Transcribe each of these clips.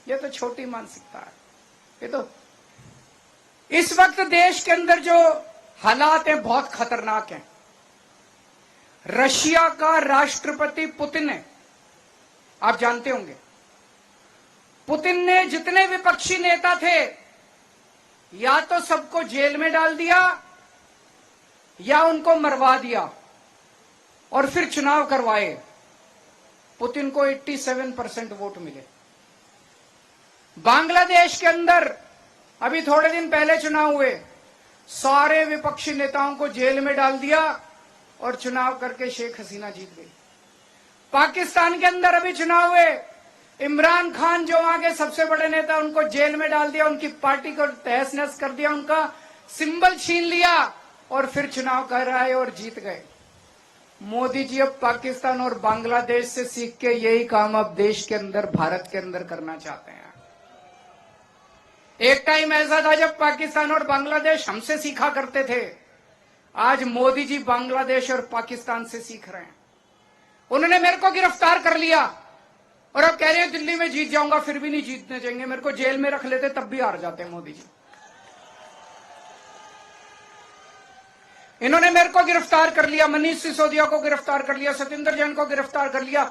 ये तो छोटी मानसिकता है। ये तो इस वक्त देश के अंदर जो हालात हैं बहुत खतरनाक हैं। रशिया का राष्ट्रपति पुतिन है, आप जानते होंगे। पुतिन ने जितने विपक्षी नेता थे या तो सबको जेल में डाल दिया या उनको मरवा दिया और फिर चुनाव करवाए। पुतिन को 87% वोट मिले। बांग्लादेश के अंदर अभी थोड़े दिन पहले चुनाव हुए, सारे विपक्षी नेताओं को जेल में डाल दिया और चुनाव करके शेख हसीना जीत गई। पाकिस्तान के अंदर अभी चुनाव हुए, इमरान खान जो वहां के सबसे बड़े नेता, उनको जेल में डाल दिया, उनकी पार्टी को तहस नहस कर दिया, उनका सिंबल छीन लिया और फिर चुनाव कराए और जीत गए। मोदी जी अब पाकिस्तान और बांग्लादेश से सीख के यही काम अब देश के अंदर, भारत के अंदर करना चाहते हैं। एक टाइम ऐसा था जब पाकिस्तान और बांग्लादेश हमसे सीखा करते थे, आज मोदी जी बांग्लादेश और पाकिस्तान से सीख रहे हैं। उन्होंने मेरे को गिरफ्तार कर लिया और अब कह रहे हैं दिल्ली में जीत जाऊंगा, फिर भी नहीं जीतने देंगे। मेरे को जेल में रख लेते तब भी हार जाते मोदी जी। इन्होंने मेरे को गिरफ्तार कर लिया, मनीष सिसोदिया को गिरफ्तार कर लिया, सत्येंद्र जैन को गिरफ्तार कर लिया,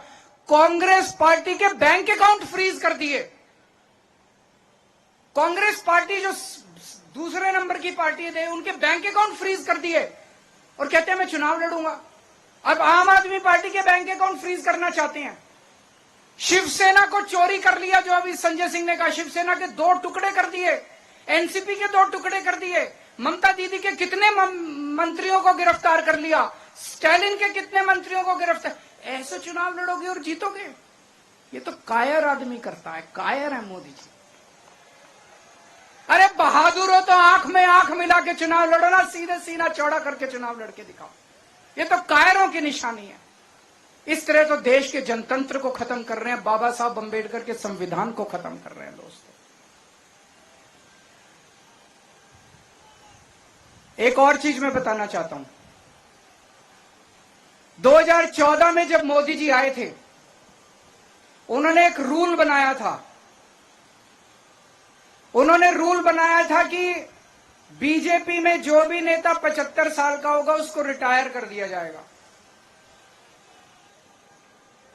कांग्रेस पार्टी के बैंक अकाउंट फ्रीज कर दिए। कांग्रेस पार्टी जो दूसरे नंबर की पार्टी है, उनके बैंक अकाउंट फ्रीज कर दिए और कहते हैं मैं चुनाव लड़ूंगा। अब आम आदमी पार्टी के बैंक अकाउंट फ्रीज करना चाहते हैं। शिवसेना को चोरी कर लिया, जो अभी संजय सिंह ने कहा, शिवसेना के 2 टुकड़े कर दिए, एनसीपी के 2 टुकड़े कर दिए, ममता दीदी के कितने मंत्रियों को गिरफ्तार कर लिया, स्टालिन के कितने मंत्रियों को गिरफ्तार। ऐसे चुनाव लड़ोगे और जीतोगे? ये तो कायर आदमी करता है, कायर है मोदी जी। अरे बहादुर हो तो आंख में आंख मिला के चुनाव लड़ो ना, सीधे सीना चौड़ा करके चुनाव लड़के दिखाओ। ये तो कायरों की निशानी है। इस तरह तो देश के जनतंत्र को खत्म कर रहे हैं, बाबा साहब अम्बेडकर के संविधान को खत्म कर रहे हैं दोस्तों। एक और चीज मैं बताना चाहता हूं। 2014 में जब मोदी जी आए थे, उन्होंने एक रूल बनाया था। उन्होंने रूल बनाया था कि बीजेपी में जो भी नेता 75 साल का होगा उसको रिटायर कर दिया जाएगा।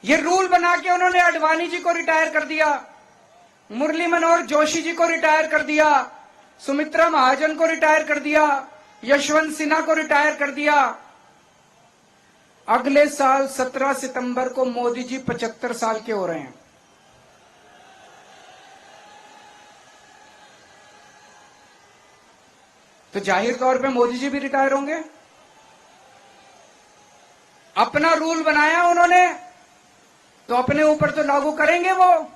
ये रूल बना के उन्होंने आडवाणी जी को रिटायर कर दिया, मुरली मनोहर जोशी जी को रिटायर कर दिया, सुमित्रा महाजन को रिटायर कर दिया, यशवंत सिन्हा को रिटायर कर दिया। अगले साल 17 सितंबर को मोदी जी 75 साल के हो रहे हैं। तो जाहिर तौर पे मोदी जी भी रिटायर होंगे। अपना रूल बनाया उन्होंने तो अपने ऊपर तो लागू करेंगे वो।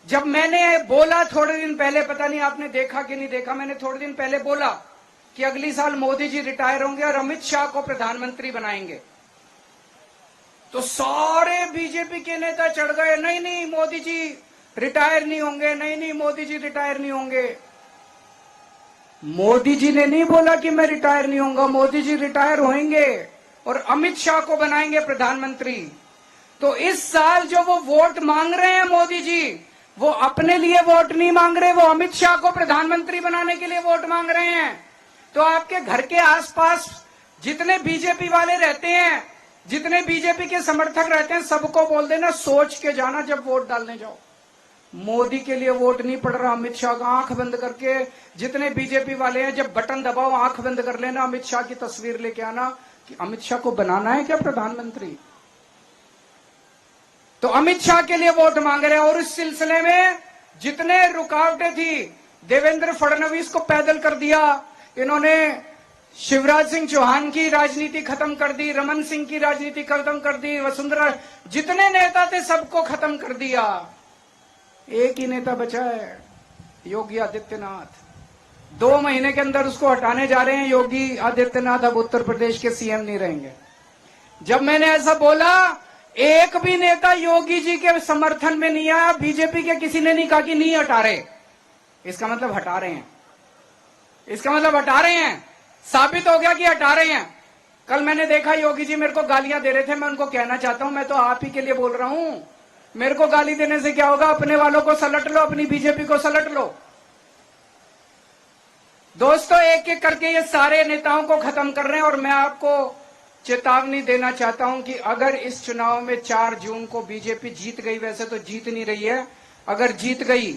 जब मैंने बोला थोड़े दिन पहले, पता नहीं आपने देखा कि नहीं देखा, मैंने थोड़े दिन पहले बोला कि अगली साल मोदी जी रिटायर होंगे और अमित शाह को प्रधानमंत्री बनाएंगे, तो सारे बीजेपी के नेता चढ़ गए, नहीं नहीं मोदी जी रिटायर नहीं होंगे, नहीं नहीं मोदी जी रिटायर नहीं होंगे। मोदी जी ने नहीं बोला कि मैं रिटायर नहीं होऊंगा, मोदी जी रिटायर होंगे और अमित शाह को बनाएंगे प्रधानमंत्री। तो इस साल जो वो वोट मांग रहे हैं मोदी जी, वो अपने लिए वोट नहीं मांग रहे, वो अमित शाह को प्रधानमंत्री बनाने के लिए वोट मांग रहे हैं। तो आपके घर के आसपास जितने बीजेपी वाले रहते हैं, जितने बीजेपी के समर्थक रहते हैं, सबको बोल देना सोच के जाना जब वोट डालने जाओ। मोदी के लिए वोट नहीं पड़ रहा, अमित शाह का। आंख बंद करके जितने बीजेपी वाले हैं, जब बटन दबाओ आंख बंद कर लेना, अमित शाह की तस्वीर लेके आना कि अमित शाह को बनाना है क्या प्रधानमंत्री। तो अमित शाह के लिए वोट मांग रहे हैं। और इस सिलसिले में जितने रुकावटें थी, देवेंद्र फडणवीस को पैदल कर दिया इन्होंने, शिवराज सिंह चौहान की राजनीति खत्म कर दी, रमन सिंह की राजनीति खत्म कर दी, वसुंधरा, जितने नेता थे सबको खत्म कर दिया। एक ही नेता बचा है, योगी आदित्यनाथ। 2 महीने के अंदर उसको हटाने जा रहे हैं। योगी आदित्यनाथ अब उत्तर प्रदेश के सीएम नहीं रहेंगे। जब मैंने ऐसा बोला, एक भी नेता योगी जी के समर्थन में नहीं आया, बीजेपी के किसी ने नहीं कहा कि नहीं हटा रहे। इसका मतलब हटा रहे हैं, इसका मतलब हटा रहे हैं, साबित हो गया कि हटा रहे हैं। कल मैंने देखा योगी जी मेरे को गालियां दे रहे थे, मैं उनको कहना चाहता हूं, मैं तो आप ही के लिए बोल रहा हूं। मेरे को गाली देने से क्या होगा? अपने वालों को सलट लो, अपनी बीजेपी को सलट लो। दोस्तों, एक एक करके ये सारे नेताओं को खत्म कर रहे हैं और मैं आपको चेतावनी देना चाहता हूं कि अगर इस चुनाव में 4 जून को बीजेपी जीत गई, वैसे तो जीत नहीं रही है, अगर जीत गई